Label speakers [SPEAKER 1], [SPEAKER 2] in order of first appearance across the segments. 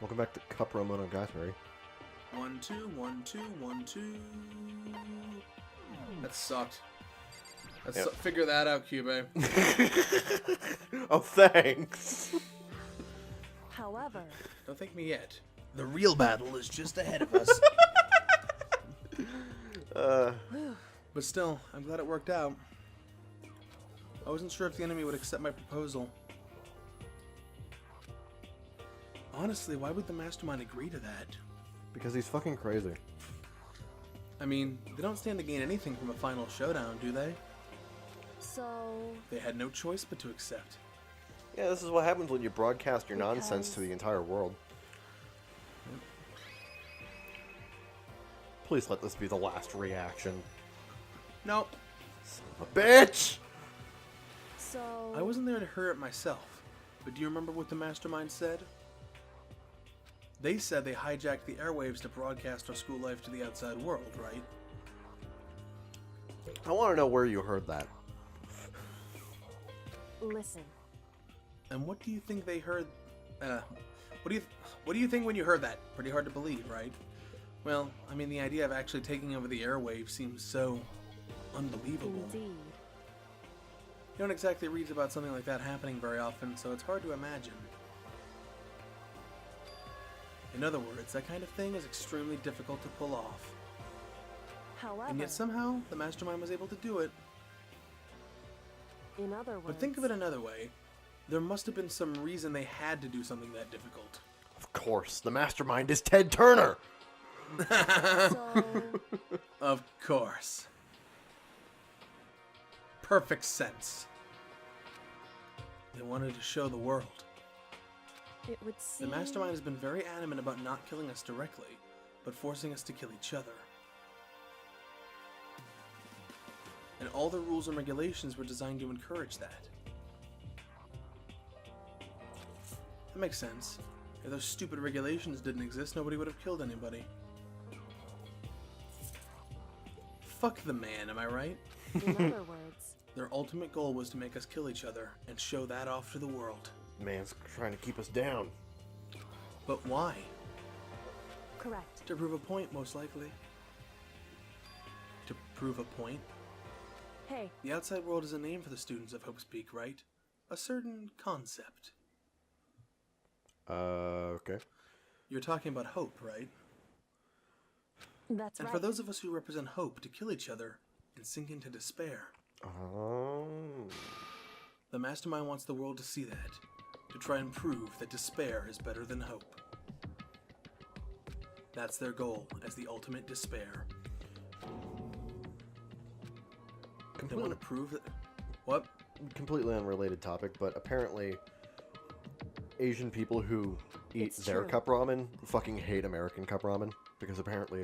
[SPEAKER 1] Welcome back to Cup Monogatari.
[SPEAKER 2] 1, 2, 1, 2, 1, 2. That sucked. Figure that out, Cube.
[SPEAKER 1] Oh, thanks.
[SPEAKER 3] However,
[SPEAKER 2] Don't thank me yet. The real battle is just ahead of us. But still, I'm glad it worked out. I wasn't sure if the enemy would accept my proposal. Honestly, why would the mastermind agree to that?
[SPEAKER 1] Because he's fucking crazy.
[SPEAKER 2] I mean, they don't stand to gain anything from a final showdown, do they?
[SPEAKER 3] so
[SPEAKER 2] They had no choice but to accept.
[SPEAKER 1] Yeah, this is what happens when you broadcast your nonsense to the entire world. Please let this be the last reaction.
[SPEAKER 2] Nope.
[SPEAKER 1] A bitch!
[SPEAKER 3] so
[SPEAKER 2] I wasn't there to hear it myself. But do you remember what the mastermind said? They said they hijacked the airwaves to broadcast our school life to the outside world, right?
[SPEAKER 1] I want to know where you heard that.
[SPEAKER 3] listen.
[SPEAKER 2] And what do you think they heard? What do you think when you heard that? Pretty hard to believe, right? Well, I mean, the idea of actually taking over the airwaves seems so unbelievable.
[SPEAKER 3] Indeed.
[SPEAKER 2] You don't exactly read about something like that happening very often, so it's hard to imagine. In other words, that kind of thing is extremely difficult to pull off.
[SPEAKER 3] However,
[SPEAKER 2] And yet somehow, the mastermind was able to do it.
[SPEAKER 3] in other words,
[SPEAKER 2] But think of it another way. There must have been some reason they had to do something that difficult.
[SPEAKER 1] Of course, the mastermind is Ted Turner!
[SPEAKER 3] so
[SPEAKER 2] Of course. Perfect sense. They wanted to show the world.
[SPEAKER 3] it would
[SPEAKER 2] The
[SPEAKER 3] seem
[SPEAKER 2] mastermind has been very adamant about not killing us directly, but forcing us to kill each other. And all the rules and regulations were designed to encourage that. That makes sense. If those stupid regulations didn't exist, nobody would have killed anybody. Fuck the man, am I right?
[SPEAKER 3] in other words,
[SPEAKER 2] Their ultimate goal was to make us kill each other and show that off to the world.
[SPEAKER 1] Man's trying to keep us down.
[SPEAKER 2] But why?
[SPEAKER 3] correct.
[SPEAKER 2] To prove a point, most likely. To prove a point?
[SPEAKER 3] Hey,
[SPEAKER 2] The outside world is a name for the students of Hope's Peak, right? A certain concept.
[SPEAKER 1] Okay.
[SPEAKER 2] You're talking about hope, right?
[SPEAKER 3] that's
[SPEAKER 2] And
[SPEAKER 3] right.
[SPEAKER 2] for those of us who represent hope, to kill each other and sink into despair.
[SPEAKER 1] Oh.
[SPEAKER 2] The mastermind wants the world to see that, to try and prove that despair is better than hope. That's their goal, as the ultimate despair. They want to prove that... What?
[SPEAKER 1] Completely unrelated topic, but apparently Asian people who eat
[SPEAKER 3] It's
[SPEAKER 1] their
[SPEAKER 3] true.
[SPEAKER 1] cup ramen fucking hate American cup ramen because apparently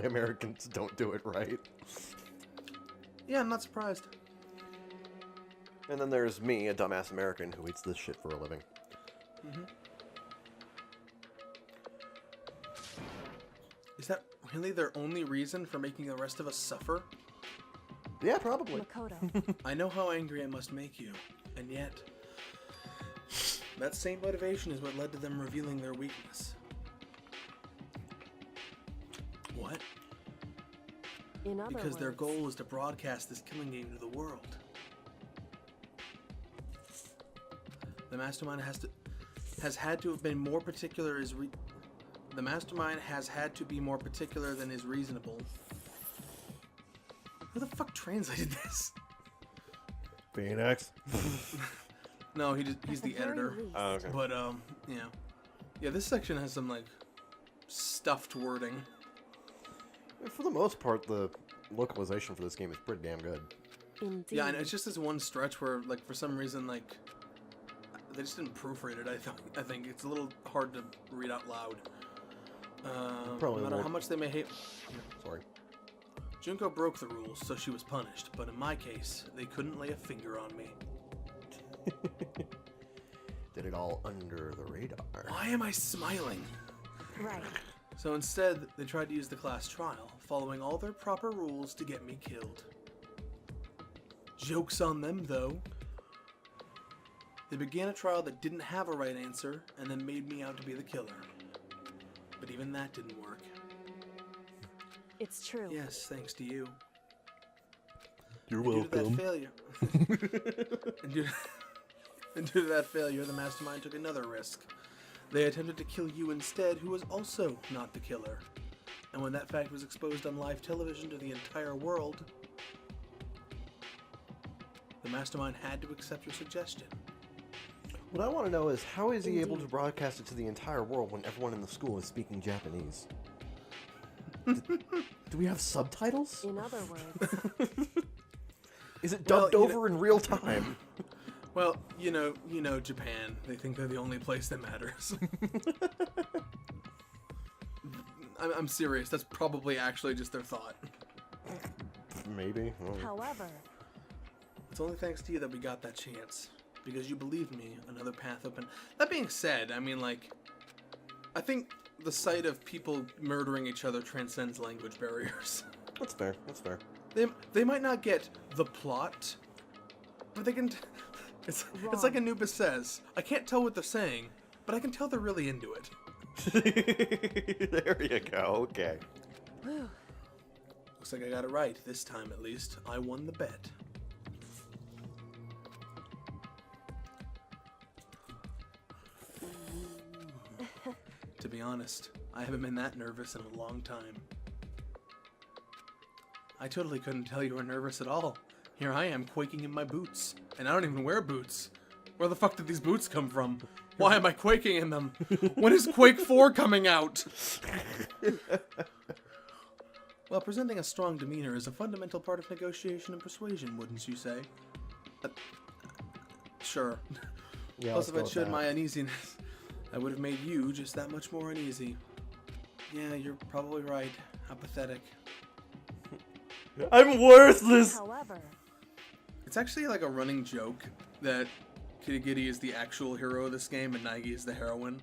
[SPEAKER 1] Americans don't do it right.
[SPEAKER 2] Yeah, I'm not surprised.
[SPEAKER 1] And then there's me, a dumbass American who eats this shit for a living.
[SPEAKER 2] Is that really their only reason for making the rest of us suffer?
[SPEAKER 1] Yeah, probably.
[SPEAKER 3] Makoto.
[SPEAKER 2] I know how angry it must make you, and yet... that same motivation is what led to them revealing their weakness. What?
[SPEAKER 3] In other
[SPEAKER 2] Because their
[SPEAKER 3] words,
[SPEAKER 2] goal was to broadcast this killing game to the world. The mastermind has had to have been more particular the mastermind has had to be more particular than is reasonable. Who the fuck translated this?
[SPEAKER 1] Phoenix.
[SPEAKER 2] No, he's
[SPEAKER 3] at
[SPEAKER 2] the
[SPEAKER 3] very
[SPEAKER 2] editor.
[SPEAKER 3] least,
[SPEAKER 1] Okay.
[SPEAKER 2] But yeah, this section has some like stuffed wording.
[SPEAKER 1] For the most part, the localization for this game is pretty damn good.
[SPEAKER 3] indeed.
[SPEAKER 2] Yeah, and it's just this one stretch where, like, for some reason, like, they just didn't proofread it. I think it's a little hard to read out loud.
[SPEAKER 1] Probably
[SPEAKER 2] no matter
[SPEAKER 1] more-
[SPEAKER 2] how much they may hate.
[SPEAKER 1] Sorry.
[SPEAKER 2] Junko broke the rules, so she was punished. But in my case, they couldn't lay a finger on me.
[SPEAKER 1] Did it all under the radar.
[SPEAKER 2] Why am I smiling?
[SPEAKER 3] right.
[SPEAKER 2] So instead, they tried to use the class trial, following all their proper rules to get me killed. Joke's on them, though. They began a trial that didn't have a right answer, and then made me out to be the killer. But even that didn't work.
[SPEAKER 3] It's true.
[SPEAKER 2] Yes, thanks to you.
[SPEAKER 1] You're
[SPEAKER 2] And due to that
[SPEAKER 1] welcome.
[SPEAKER 2] failure, and due to that failure, the mastermind took another risk. They attempted to kill you instead, who was also not the killer. And when that fact was exposed on live television to the entire world, the mastermind had to accept your suggestion.
[SPEAKER 1] What I want to know is, how is he able to
[SPEAKER 3] Indeed.
[SPEAKER 1] broadcast it to the entire world when everyone in the school is speaking Japanese? Do we have subtitles?
[SPEAKER 3] In other words,
[SPEAKER 1] Is it
[SPEAKER 2] Well,
[SPEAKER 1] dubbed over in real time?
[SPEAKER 2] Well, you know Japan. They think they're the only place that matters. I'm serious. That's probably actually just their thought.
[SPEAKER 1] Maybe.
[SPEAKER 3] however,
[SPEAKER 2] It's only thanks to you that we got that chance. Because you believed me, another path open. That being said, I mean, like, I think the sight of people murdering each other transcends language barriers.
[SPEAKER 1] That's fair. That's fair.
[SPEAKER 2] They might not get the plot, but they can. It's like Anubis says. I can't tell what they're saying, but I can tell they're really into it.
[SPEAKER 1] There you go. Okay.
[SPEAKER 3] whew,
[SPEAKER 2] Looks like I got it right this time, at least. I won the bet. To be honest, I haven't been that nervous in a long time. I totally couldn't tell you were nervous at all. Here I am quaking in my boots. And I don't even wear boots. Where the fuck did these boots come from? Why am I quaking in them? When is Quake 4 coming out? Well, presenting a strong demeanor is a fundamental part of negotiation and persuasion, wouldn't you say? Sure.
[SPEAKER 1] Yeah.
[SPEAKER 2] Plus,
[SPEAKER 1] let's
[SPEAKER 2] if
[SPEAKER 1] go
[SPEAKER 2] I'd
[SPEAKER 1] with
[SPEAKER 2] showed
[SPEAKER 1] that.
[SPEAKER 2] my uneasiness, I would have made you just that much more uneasy. Yeah, you're probably right. How pathetic.
[SPEAKER 1] I'm worthless.
[SPEAKER 3] however,
[SPEAKER 2] It's actually like a running joke that Kirigiri is the actual hero of this game and Naegi is the heroine.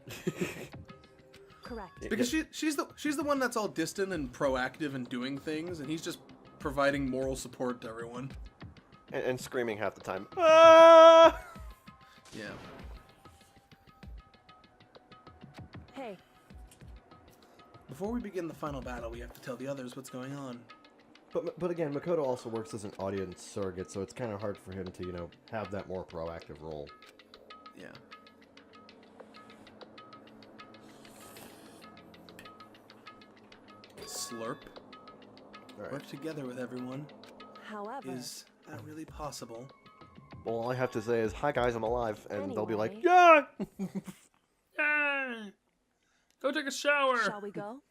[SPEAKER 3] correct.
[SPEAKER 2] Because she's the one that's all distant and proactive and doing things, and he's just providing moral support to everyone.
[SPEAKER 1] And screaming half the time. Ah!
[SPEAKER 2] Yeah.
[SPEAKER 3] Hey,
[SPEAKER 2] Before we begin the final battle, we have to tell the others what's going on.
[SPEAKER 1] But again, Makoto also works as an audience surrogate, so it's kind of hard for him to, have that more proactive role.
[SPEAKER 2] Yeah. Slurp.
[SPEAKER 1] All right.
[SPEAKER 2] Work together with everyone.
[SPEAKER 3] however,
[SPEAKER 2] Is that really possible?
[SPEAKER 1] Well, all I have to say is, "Hi guys, I'm alive," and they'll be like,
[SPEAKER 3] Anyway.
[SPEAKER 1] "Yeah."
[SPEAKER 2] Yeah. Go take a shower.
[SPEAKER 3] shall we go?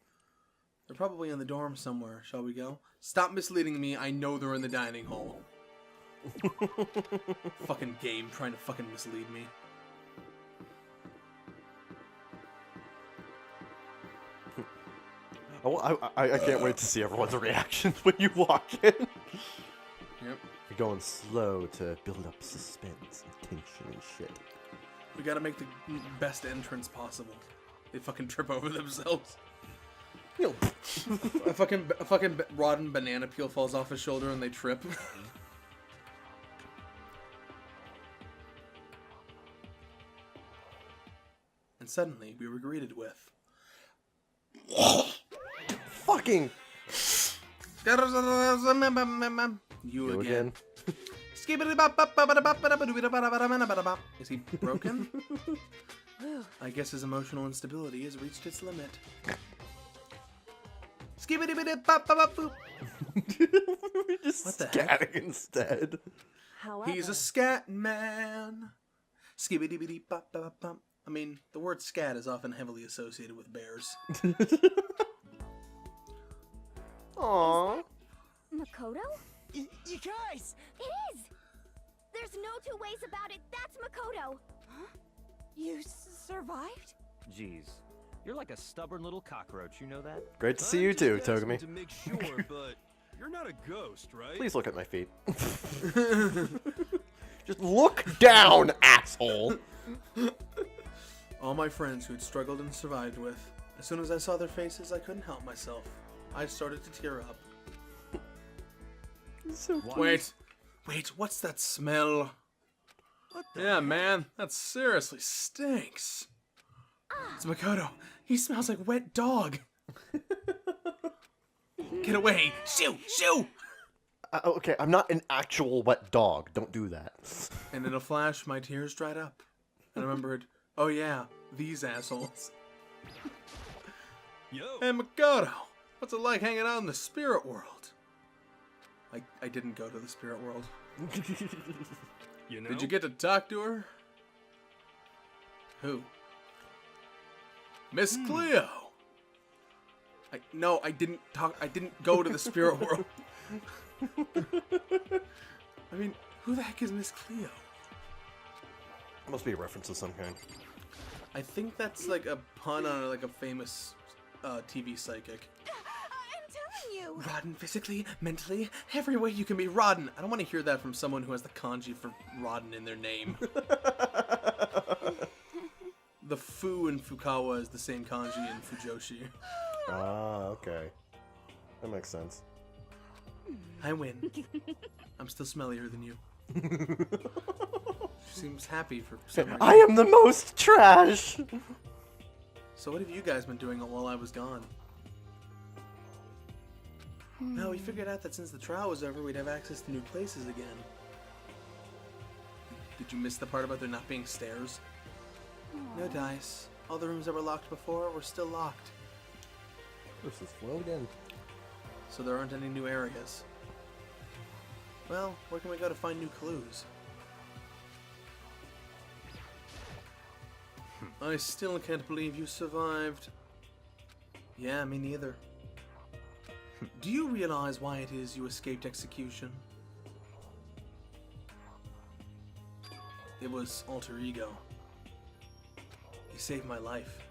[SPEAKER 2] They're probably in the dorm somewhere. Shall we go? Stop misleading me. I know they're in the dining hall. Fucking game trying to fucking mislead me.
[SPEAKER 1] I can't wait to see everyone's reactions when you walk in.
[SPEAKER 2] Yep.
[SPEAKER 1] You're going slow to build up suspense and tension and shit.
[SPEAKER 2] We gotta make the best entrance possible. They fucking trip over themselves. A fucking rotten banana peel falls off his shoulder and they trip. And suddenly we were greeted with
[SPEAKER 1] Fucking
[SPEAKER 2] you
[SPEAKER 1] you
[SPEAKER 2] again.
[SPEAKER 1] again.
[SPEAKER 2] Is he broken?
[SPEAKER 3] Whew,
[SPEAKER 2] I guess his emotional instability has reached its limit.
[SPEAKER 1] We're just
[SPEAKER 2] What the heck?
[SPEAKER 1] scatting instead.
[SPEAKER 3] however,
[SPEAKER 2] He's a scat man. Skibbity-bitty-bop-bop-bop. I mean, the word scat is often heavily associated with bears.
[SPEAKER 1] Aww.
[SPEAKER 4] Makoto?
[SPEAKER 5] You guys!
[SPEAKER 4] It is! There's no two ways about it. That's Makoto.
[SPEAKER 5] You survived?
[SPEAKER 6] Jeez, you're like a stubborn little cockroach, you know that?
[SPEAKER 1] Great to see you too, Togami.
[SPEAKER 7] To make sure, but you're not a ghost, right?
[SPEAKER 1] Please look at my feet. Just look down, asshole.
[SPEAKER 2] All my friends who had struggled and survived with. As soon as I saw their faces, I couldn't help myself. I started to tear up.
[SPEAKER 1] So
[SPEAKER 6] What?
[SPEAKER 2] Wait, what's that smell?
[SPEAKER 7] What the?
[SPEAKER 2] Yeah, man, that seriously stinks. It's Makoto. He smells like wet dog. Get away! Shoo! Shoo!
[SPEAKER 1] Okay, I'm not an actual wet dog. Don't do that.
[SPEAKER 2] And in a flash, my tears dried up. And I remembered, oh yeah, these assholes.
[SPEAKER 7] Yo.
[SPEAKER 2] Hey, Makoto, what's it like hanging out in the spirit world? I didn't go to the spirit world.
[SPEAKER 7] You know?
[SPEAKER 2] Did you get to talk to her? Who? Miss Cleo. No, I didn't talk. I didn't go to the spirit world. I mean, who the heck is Miss Cleo?
[SPEAKER 1] Must be a reference of some kind.
[SPEAKER 2] I think that's like a pun on like a famous TV psychic.
[SPEAKER 5] I'm telling you.
[SPEAKER 2] Rotten physically, mentally, every way you can be rotten. I don't want to hear that from someone who has the kanji for rotten in their name. The Fu in Fukawa is the same kanji in Fujoshi.
[SPEAKER 1] Ah, okay. That makes sense.
[SPEAKER 2] I win. I'm still smellier than you. She seems happy for some reason.
[SPEAKER 1] I am the most trash!
[SPEAKER 2] So what have you guys been doing while I was gone? Well, we figured out that since the trial was over, we'd have access to new places again. Did you miss the part about there not being stairs? No dice. All the rooms that were locked before were still locked.
[SPEAKER 1] This is slow again.
[SPEAKER 2] So there aren't any new areas. Well, where can we go to find new clues? I still can't believe you survived. Yeah, me neither. Do you realize why it is you escaped execution? It was alter ego. He saved my life.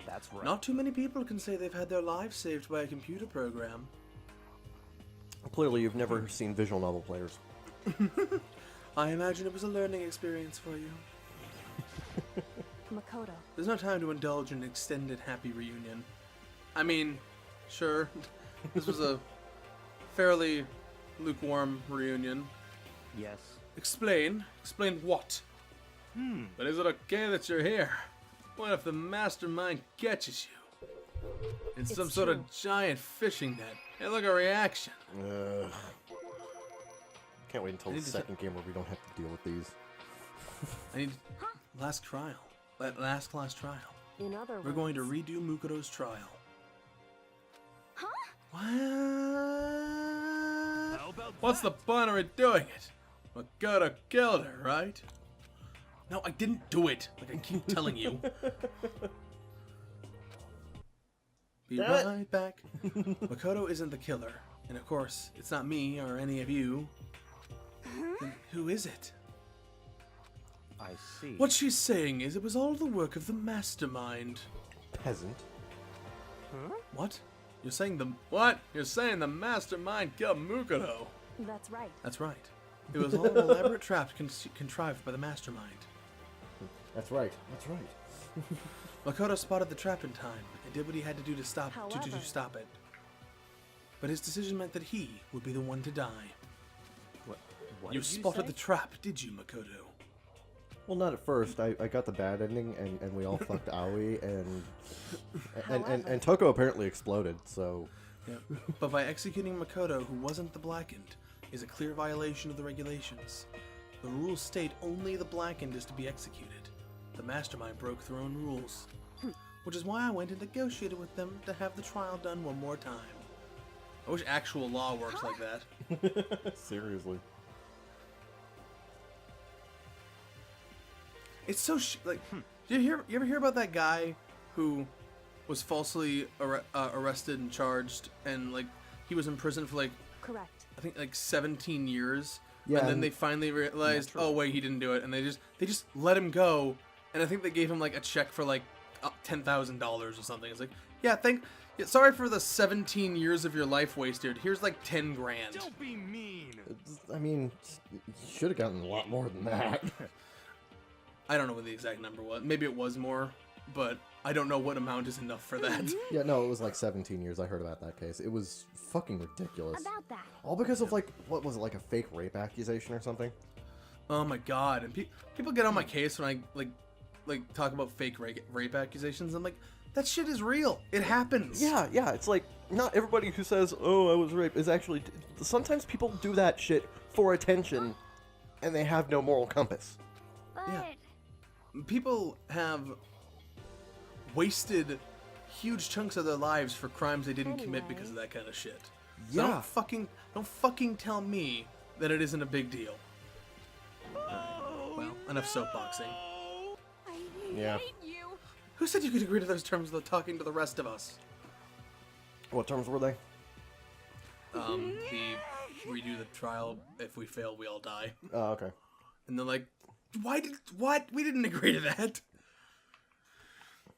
[SPEAKER 6] That's right.
[SPEAKER 2] Not too many people can say they've had their lives saved by a computer program.
[SPEAKER 1] Clearly, you've never seen visual novel players.
[SPEAKER 2] I imagine it was a learning experience for you.
[SPEAKER 3] Makoto.
[SPEAKER 2] There's no time to indulge in an extended happy reunion. I mean, sure, this was a fairly lukewarm reunion.
[SPEAKER 6] Yes.
[SPEAKER 2] Explain? Explain what? But is it okay that you're here? What if the mastermind catches you? It's some sort of giant fishing net. Hey, look, a reaction.
[SPEAKER 1] Can't wait until the second game where we don't have to deal with these.
[SPEAKER 2] I need last trial. Last class trial.
[SPEAKER 3] In other words,
[SPEAKER 2] We're going to redo Mukoto's trial.
[SPEAKER 4] Huh?
[SPEAKER 2] What?
[SPEAKER 7] How about
[SPEAKER 2] What's the point of redoing it? Makoto killed her, right? No, I didn't do it. Like I keep telling you. Be
[SPEAKER 1] Damn it.
[SPEAKER 2] right back. Makoto isn't the killer. And of course, it's not me or any of you. Then who is it?
[SPEAKER 6] I see.
[SPEAKER 2] What she's saying is it was all the work of the mastermind.
[SPEAKER 1] Peasant.
[SPEAKER 2] What? You're saying the... What? You're saying the mastermind killed Mukoto.
[SPEAKER 3] that's right.
[SPEAKER 2] That's right. It was all an elaborate trap contrived by the mastermind.
[SPEAKER 1] That's right. That's right.
[SPEAKER 2] Makoto spotted the trap in time and did what he had to do to stop
[SPEAKER 3] However-
[SPEAKER 2] to stop it. But his decision meant that he would be the one to die.
[SPEAKER 6] What
[SPEAKER 2] You
[SPEAKER 6] did
[SPEAKER 2] spotted
[SPEAKER 6] say?
[SPEAKER 2] the trap, did you, Makoto?
[SPEAKER 1] Well, not at first. I got the bad ending, and we all fucked Aoi, and Toko apparently exploded, so...
[SPEAKER 2] Yeah. But by executing Makoto, who wasn't the Blackened, is a clear violation of the regulations. The rules state only the Blackened is to be executed. The mastermind broke their own rules. Which is why I went and negotiated with them to have the trial done one more time. I wish actual law works like that.
[SPEAKER 1] Seriously.
[SPEAKER 2] It's so Did you ever hear about that guy who was falsely arrested and charged, and like he was in prison for like
[SPEAKER 3] Correct.
[SPEAKER 2] I think like 17 years,
[SPEAKER 1] Yeah,
[SPEAKER 2] and then
[SPEAKER 1] and-
[SPEAKER 2] they finally realized,
[SPEAKER 6] true.
[SPEAKER 2] oh wait, he didn't do it, and they just let him go, and I think they gave him like a check for like $10,000 or something. It's like, yeah, sorry for the 17 years of your life wasted. Here's like 10 grand.
[SPEAKER 7] Don't be mean.
[SPEAKER 1] I mean, you should have gotten a lot more than that.
[SPEAKER 2] I don't know what the exact number was. Maybe it was more, but I don't know what amount is enough for that.
[SPEAKER 1] Yeah, no, it was like 17 years. I heard about that case. It was fucking ridiculous.
[SPEAKER 4] About that.
[SPEAKER 1] All because of like, what was it, like a fake rape accusation or something?
[SPEAKER 2] Oh my god! And people get on my case when I like talk about fake rape accusations. I'm like, that shit is real. It happens.
[SPEAKER 1] Yeah, it's like, not everybody who says, oh, I was raped, is actually... Sometimes people do that shit for attention, and they have no moral compass.
[SPEAKER 4] But
[SPEAKER 2] Yeah. People have wasted huge chunks of their lives for crimes they didn't commit because of that kind of shit. So
[SPEAKER 1] Yeah.
[SPEAKER 2] don't fucking tell me that it isn't a big deal. Well, enough soapboxing.
[SPEAKER 5] I
[SPEAKER 1] Yeah.
[SPEAKER 5] hate you.
[SPEAKER 2] Who said you could agree to those terms without talking to the rest of us?
[SPEAKER 1] What terms were they?
[SPEAKER 2] The redo the trial. If we fail, we all die.
[SPEAKER 1] Oh, okay.
[SPEAKER 2] And they're like, what? We didn't agree to that.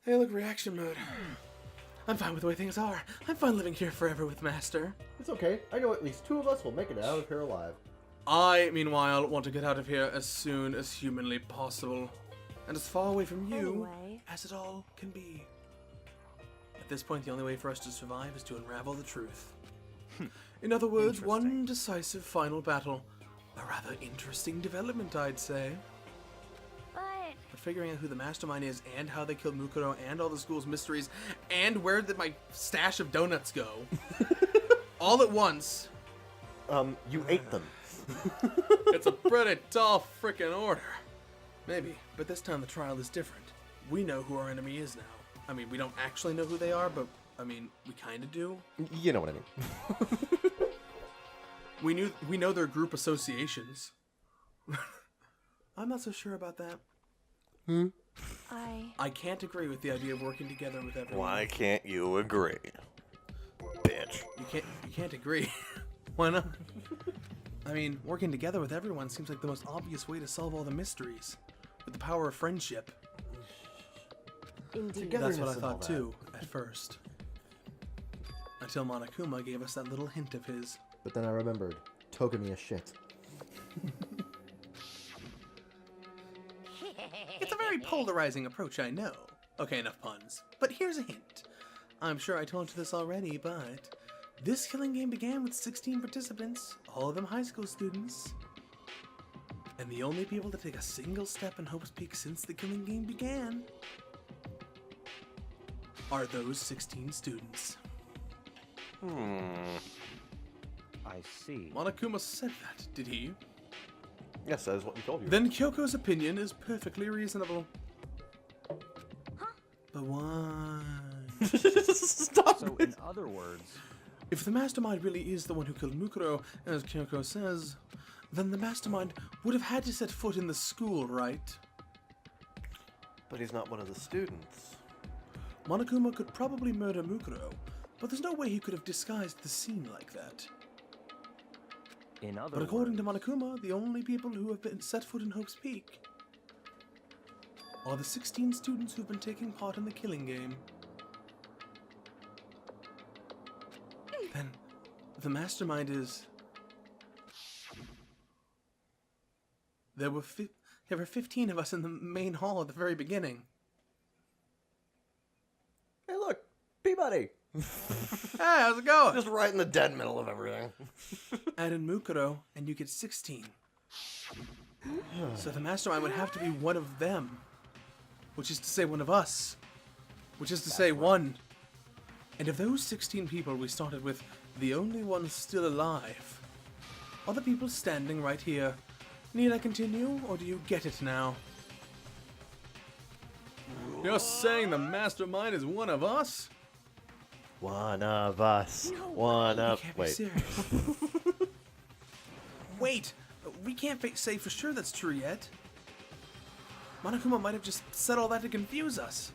[SPEAKER 2] Hey, look, reaction mode. I'm fine with the way things are. I'm fine living here forever with Master.
[SPEAKER 1] It's okay. I know at least 2 of us will make it out of here alive.
[SPEAKER 2] I, meanwhile, want to get out of here as soon as humanly possible. And as far away from you
[SPEAKER 3] Anyway.
[SPEAKER 2] as it all can be. At this point, the only way for us to survive is to unravel the truth. In other words, one decisive final battle. A rather interesting development, I'd say. But figuring out who the mastermind is, and how they killed Mukuro, and all the school's mysteries, and where did my stash of donuts go, all at once,
[SPEAKER 1] You ate them.
[SPEAKER 2] it's a pretty tall frickin' order. Maybe, but this time the trial is different. We know who our enemy is now. I mean, we don't actually know who they are, but, I mean, we kinda do.
[SPEAKER 1] You know what I mean.
[SPEAKER 2] We know their group associations. I'm not so sure about that. I can't agree with the idea of working together with everyone.
[SPEAKER 1] Why can't you agree? Bitch.
[SPEAKER 2] You can't agree. Why not? I mean, working together with everyone seems like the most obvious way to solve all the mysteries. With the power of friendship.
[SPEAKER 3] Indeed.
[SPEAKER 1] Together-
[SPEAKER 2] That's what I
[SPEAKER 1] Togetherness and all
[SPEAKER 2] thought too, at first. Until Monokuma gave us that little hint of his.
[SPEAKER 1] But then I remembered. Togami is shit.
[SPEAKER 2] It's a very polarizing approach, I know. Okay, enough puns. But here's a hint. I'm sure I told you this already, but this killing game began with 16 participants, all of them high school students. And the only people to take a single step in Hope's Peak since the killing game began are those 16 students.
[SPEAKER 6] I see.
[SPEAKER 2] Monokuma said that, did he?
[SPEAKER 1] Yes, that is what we told you.
[SPEAKER 2] Then Kyoko's opinion is perfectly reasonable. But why?
[SPEAKER 1] Stop
[SPEAKER 6] So,
[SPEAKER 1] it.
[SPEAKER 6] in other words,
[SPEAKER 2] If the mastermind really is the one who killed Mukuro, as Kyoko says, then the mastermind would have had to set foot in the school, right?
[SPEAKER 1] But he's not one of the students.
[SPEAKER 2] Monokuma could probably murder Mukuro, but there's no way he could have disguised the scene like that.
[SPEAKER 6] in other
[SPEAKER 2] But according to
[SPEAKER 6] words,
[SPEAKER 2] Monokuma, the only people who have been set foot in Hope's Peak are the 16 students who've been taking part in the killing game. Then, the mastermind is... There were 15 of us in the main hall at the very beginning.
[SPEAKER 1] Hey, look. Peabody.
[SPEAKER 2] Hey, how's it going?
[SPEAKER 1] Just right in the dead middle of everything.
[SPEAKER 2] Add in Mukuro, and you get 16. So the mastermind would have to be one of them. Which is to say one of us. Which is to say one. And of those 16 people we started with, the only ones still alive are the people standing right here. Need I continue, or do you get it now? You're saying the mastermind is one of us?
[SPEAKER 1] One of us. One
[SPEAKER 2] You
[SPEAKER 1] of...
[SPEAKER 2] can't be
[SPEAKER 1] Wait.
[SPEAKER 2] serious. Wait, we can't say for sure that's true yet. Monokuma might have just said all that to confuse us.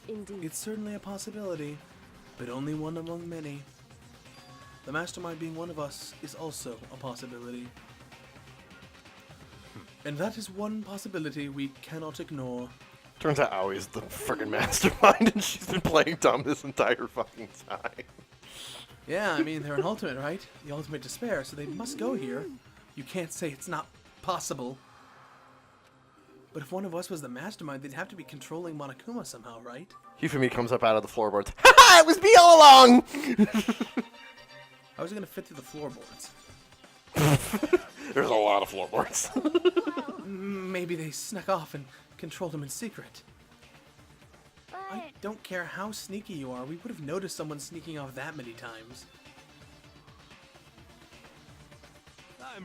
[SPEAKER 3] Indeed.
[SPEAKER 2] It's certainly a possibility, but only one among many. The mastermind being one of us is also a possibility. And that is one possibility we cannot ignore.
[SPEAKER 1] Turns out Aoi's the freaking mastermind, and she's been playing dumb this entire fucking time.
[SPEAKER 2] Yeah, I mean, they're an ultimate, right? The ultimate despair, so they must go here. You can't say it's not possible. But if one of us was the mastermind, they'd have to be controlling Monokuma somehow, right?
[SPEAKER 1] Hifumi comes up out of the floorboards. Ha! It was me all along!
[SPEAKER 2] How is it going to fit through the floorboards?
[SPEAKER 1] There's a lot of floorboards.
[SPEAKER 2] Maybe they snuck off and controlled him in secret. I don't care how sneaky you are, we would have noticed someone sneaking off that many times.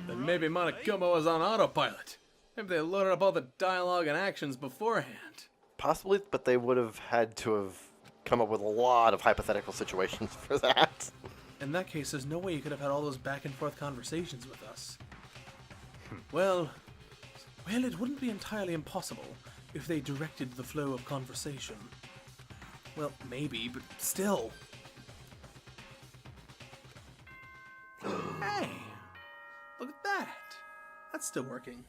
[SPEAKER 2] Then maybe Monokuma was on autopilot. Maybe they loaded up all the dialogue and actions beforehand.
[SPEAKER 1] Possibly, but they would have had to have come up with a lot of hypothetical situations for that.
[SPEAKER 2] In that case, there's no way you could have had all those back and forth conversations with us. Well, it wouldn't be entirely impossible if they directed the flow of conversation. Well, maybe, but still. Hey, look at that. That's still working.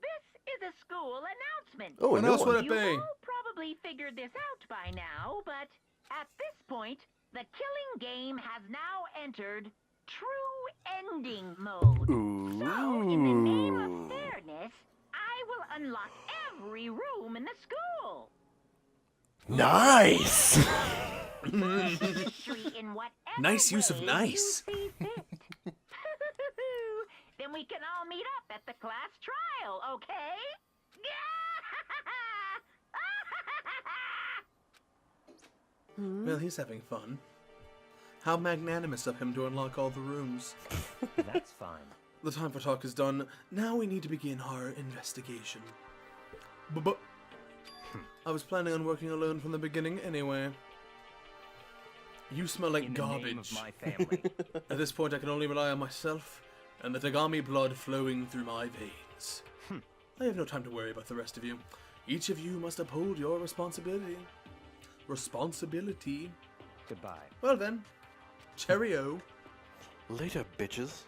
[SPEAKER 8] This is a school announcement.
[SPEAKER 1] Oh,
[SPEAKER 2] What else would it
[SPEAKER 8] You
[SPEAKER 2] be?
[SPEAKER 8] all probably figured this out by now, but at this point, the killing game has now entered true ending mode. So, in the name of fairness, I will unlock every room in the school.
[SPEAKER 1] Nice!
[SPEAKER 8] History in whatever
[SPEAKER 2] Nice use of
[SPEAKER 8] way
[SPEAKER 2] nice.
[SPEAKER 8] you see fit. Then we can all meet up at the class trial, okay?
[SPEAKER 2] Well, he's having fun. How magnanimous of him to unlock all the rooms.
[SPEAKER 6] That's fine.
[SPEAKER 2] The time for talk is done. Now we need to begin our investigation. But I was planning on working alone from the beginning anyway. You smell like
[SPEAKER 6] In the
[SPEAKER 2] garbage.
[SPEAKER 6] name of my family.
[SPEAKER 2] At this point, I can only rely on myself and the Tagami blood flowing through my veins. I have no time to worry about the rest of you. Each of you must uphold your responsibility. Responsibility.
[SPEAKER 6] Goodbye.
[SPEAKER 2] Well then, cheerio.
[SPEAKER 1] Later, bitches.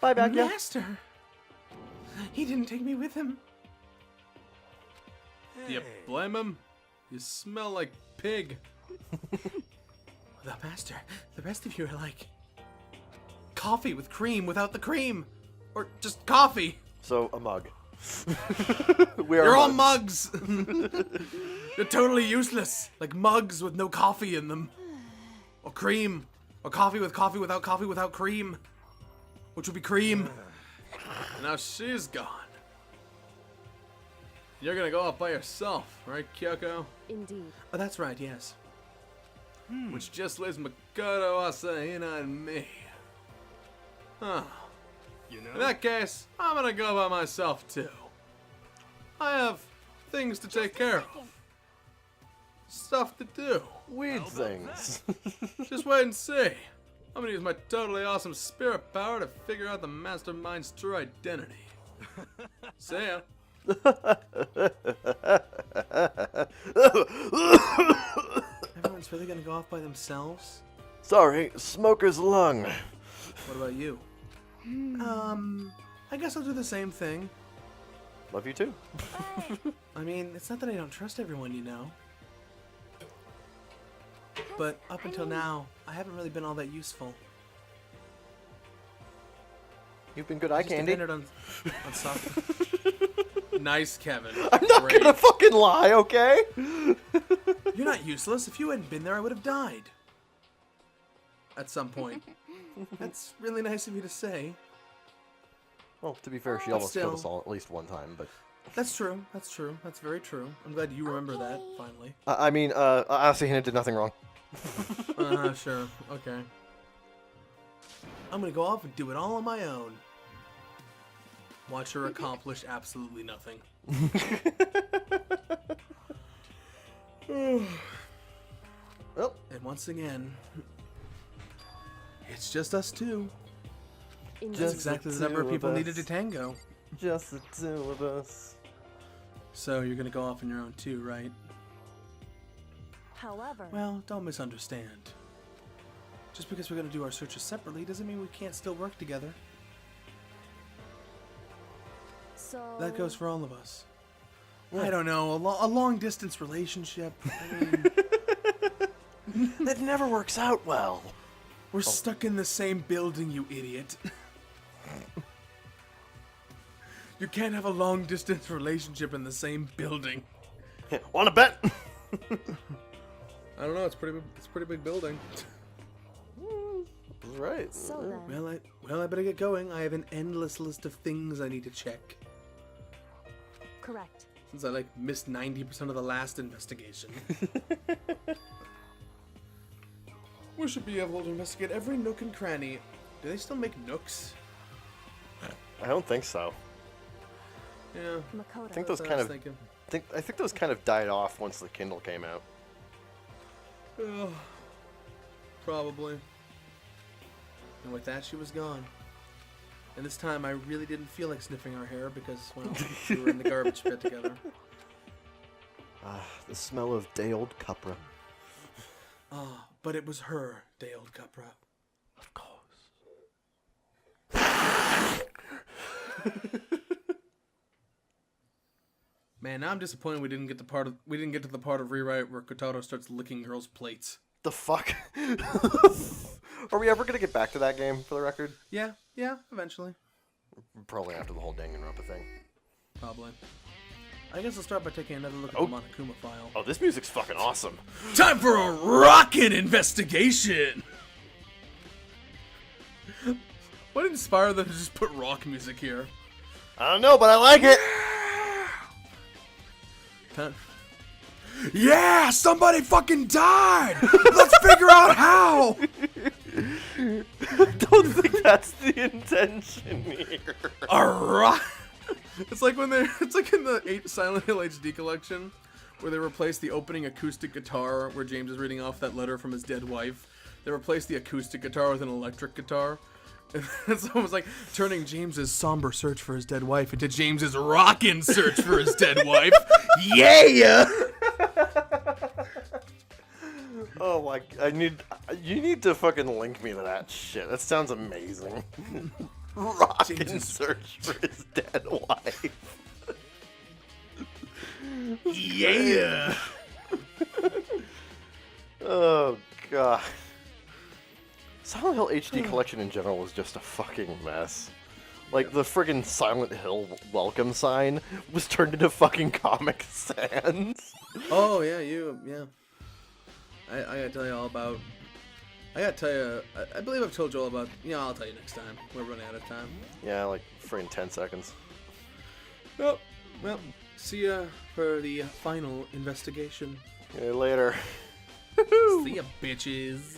[SPEAKER 1] Bye, Baka.
[SPEAKER 2] Master! He didn't take me with him. Do you blame him? You smell like pig. The Master, the rest of you are like coffee with cream without the cream. Or just coffee.
[SPEAKER 1] So, a mug. We are
[SPEAKER 2] You're all
[SPEAKER 1] mugs.
[SPEAKER 2] mugs. You're totally useless. Like mugs with no coffee in them. Or cream. Or coffee without cream. Which would be cream. And now she's gone. You're gonna go off by yourself, right, Kyoko?
[SPEAKER 3] Indeed.
[SPEAKER 2] Oh, that's right, yes. Which just leaves Makoto, Asahina, and me. Huh.
[SPEAKER 7] You know?
[SPEAKER 2] In that case, I'm gonna go by myself, too. I have things to take care of. Stuff to do.
[SPEAKER 1] Weird things.
[SPEAKER 2] Just wait and see. I'm gonna use my totally awesome spirit power to figure out the mastermind's true identity. See ya. Everyone's really gonna go off by themselves?
[SPEAKER 1] Sorry, smoker's lung.
[SPEAKER 2] What about you? I guess I'll do the same thing.
[SPEAKER 1] Love you too.
[SPEAKER 2] I mean, it's not that I don't trust everyone, you know. But up until now, I haven't really been all that useful.
[SPEAKER 1] You've been good eye
[SPEAKER 2] Just
[SPEAKER 1] candy.
[SPEAKER 2] depended on soft. Nice, Kevin.
[SPEAKER 1] I'm not
[SPEAKER 2] Great.
[SPEAKER 1] gonna fucking lie, okay?
[SPEAKER 2] You're not useless. If you hadn't been there, I would have died. At some point. That's really nice of you to say.
[SPEAKER 1] Well, to be fair, she
[SPEAKER 2] But
[SPEAKER 1] almost killed us
[SPEAKER 2] still.
[SPEAKER 1] all at least one time, but...
[SPEAKER 2] That's true. That's true. That's very true. I'm glad you remember that, finally.
[SPEAKER 1] I mean, Asahina did nothing wrong.
[SPEAKER 2] Sure. Okay. I'm gonna go off and do it all on my own. Watch her accomplish absolutely nothing.
[SPEAKER 1] Well,
[SPEAKER 2] And once again, it's just us two.
[SPEAKER 3] Indeed.
[SPEAKER 2] That's exactly the number of
[SPEAKER 1] two
[SPEAKER 2] people
[SPEAKER 1] us.
[SPEAKER 2] needed to tango.
[SPEAKER 1] just the two of us.
[SPEAKER 2] So you're gonna go off on your own too, right?
[SPEAKER 3] However,
[SPEAKER 2] Well, don't misunderstand. Just because we're gonna do our searches separately doesn't mean we can't still work together.
[SPEAKER 3] so
[SPEAKER 2] That goes for all of us. I don't know, a long distance relationship. I mean,
[SPEAKER 1] That never works out well.
[SPEAKER 2] we're stuck in the same building, you idiot. You can't have a long distance relationship in the same building.
[SPEAKER 1] Wanna bet?
[SPEAKER 2] I don't know. It's a pretty big building.
[SPEAKER 1] Right.
[SPEAKER 3] So then,
[SPEAKER 2] Well, I better get going. I have an endless list of things I need to check.
[SPEAKER 3] correct.
[SPEAKER 2] Since I missed 90% of the last investigation. We should be able to investigate every nook and cranny. Do they still make nooks?
[SPEAKER 1] I don't think so.
[SPEAKER 2] Yeah.
[SPEAKER 3] Makoto.
[SPEAKER 1] I think those
[SPEAKER 2] That's what
[SPEAKER 1] kind
[SPEAKER 2] I
[SPEAKER 1] of
[SPEAKER 2] was thinking.
[SPEAKER 1] I think those kind of died off once the Kindle came out.
[SPEAKER 2] Oh, probably. And with that, she was gone. And this time, I really didn't feel like sniffing her hair because, well, we were in the garbage pit together.
[SPEAKER 1] Ah, the smell of day-old cupra.
[SPEAKER 2] Ah, but it was her day-old Capra.
[SPEAKER 1] Of course.
[SPEAKER 2] Man, now I'm disappointed we didn't get to the part of Rewrite where Kotaro starts licking girls' plates.
[SPEAKER 1] The fuck? Are we ever gonna get back to that game, for the record?
[SPEAKER 2] Yeah, eventually.
[SPEAKER 1] Probably after the whole Danganronpa thing.
[SPEAKER 2] Probably. I guess I'll start by taking another look at the Monokuma file.
[SPEAKER 1] Oh, this music's fucking awesome.
[SPEAKER 2] Time for a rockin' investigation! What inspired them to just put rock music here?
[SPEAKER 1] I don't know, but I like it.
[SPEAKER 2] Yeah, somebody fucking died! Let's figure out how!
[SPEAKER 1] I don't think that's the intention here.
[SPEAKER 2] Alright! It's like in the Silent Hill HD collection, where they replaced the opening acoustic guitar, where James is reading off that letter from his dead wife. They replaced the acoustic guitar with an electric guitar. It's almost like turning James's somber search for his dead wife into James's rockin' search for his dead wife. Yeah!
[SPEAKER 1] Oh my! You need to fucking link me to that shit. That sounds amazing. Rockin' search for his dead wife.
[SPEAKER 2] Yeah!
[SPEAKER 1] Oh god. Silent Hill HD collection in general was just a fucking mess. Like, the friggin' Silent Hill welcome sign was turned into fucking Comic Sans.
[SPEAKER 2] Oh, yeah. I gotta tell you all about... I believe I've told you all about... Yeah, I'll tell you next time. We're running out of time.
[SPEAKER 1] Yeah, like, friggin' 10 seconds.
[SPEAKER 2] Well, see ya for the final investigation.
[SPEAKER 1] Yeah, later.
[SPEAKER 2] See ya, bitches.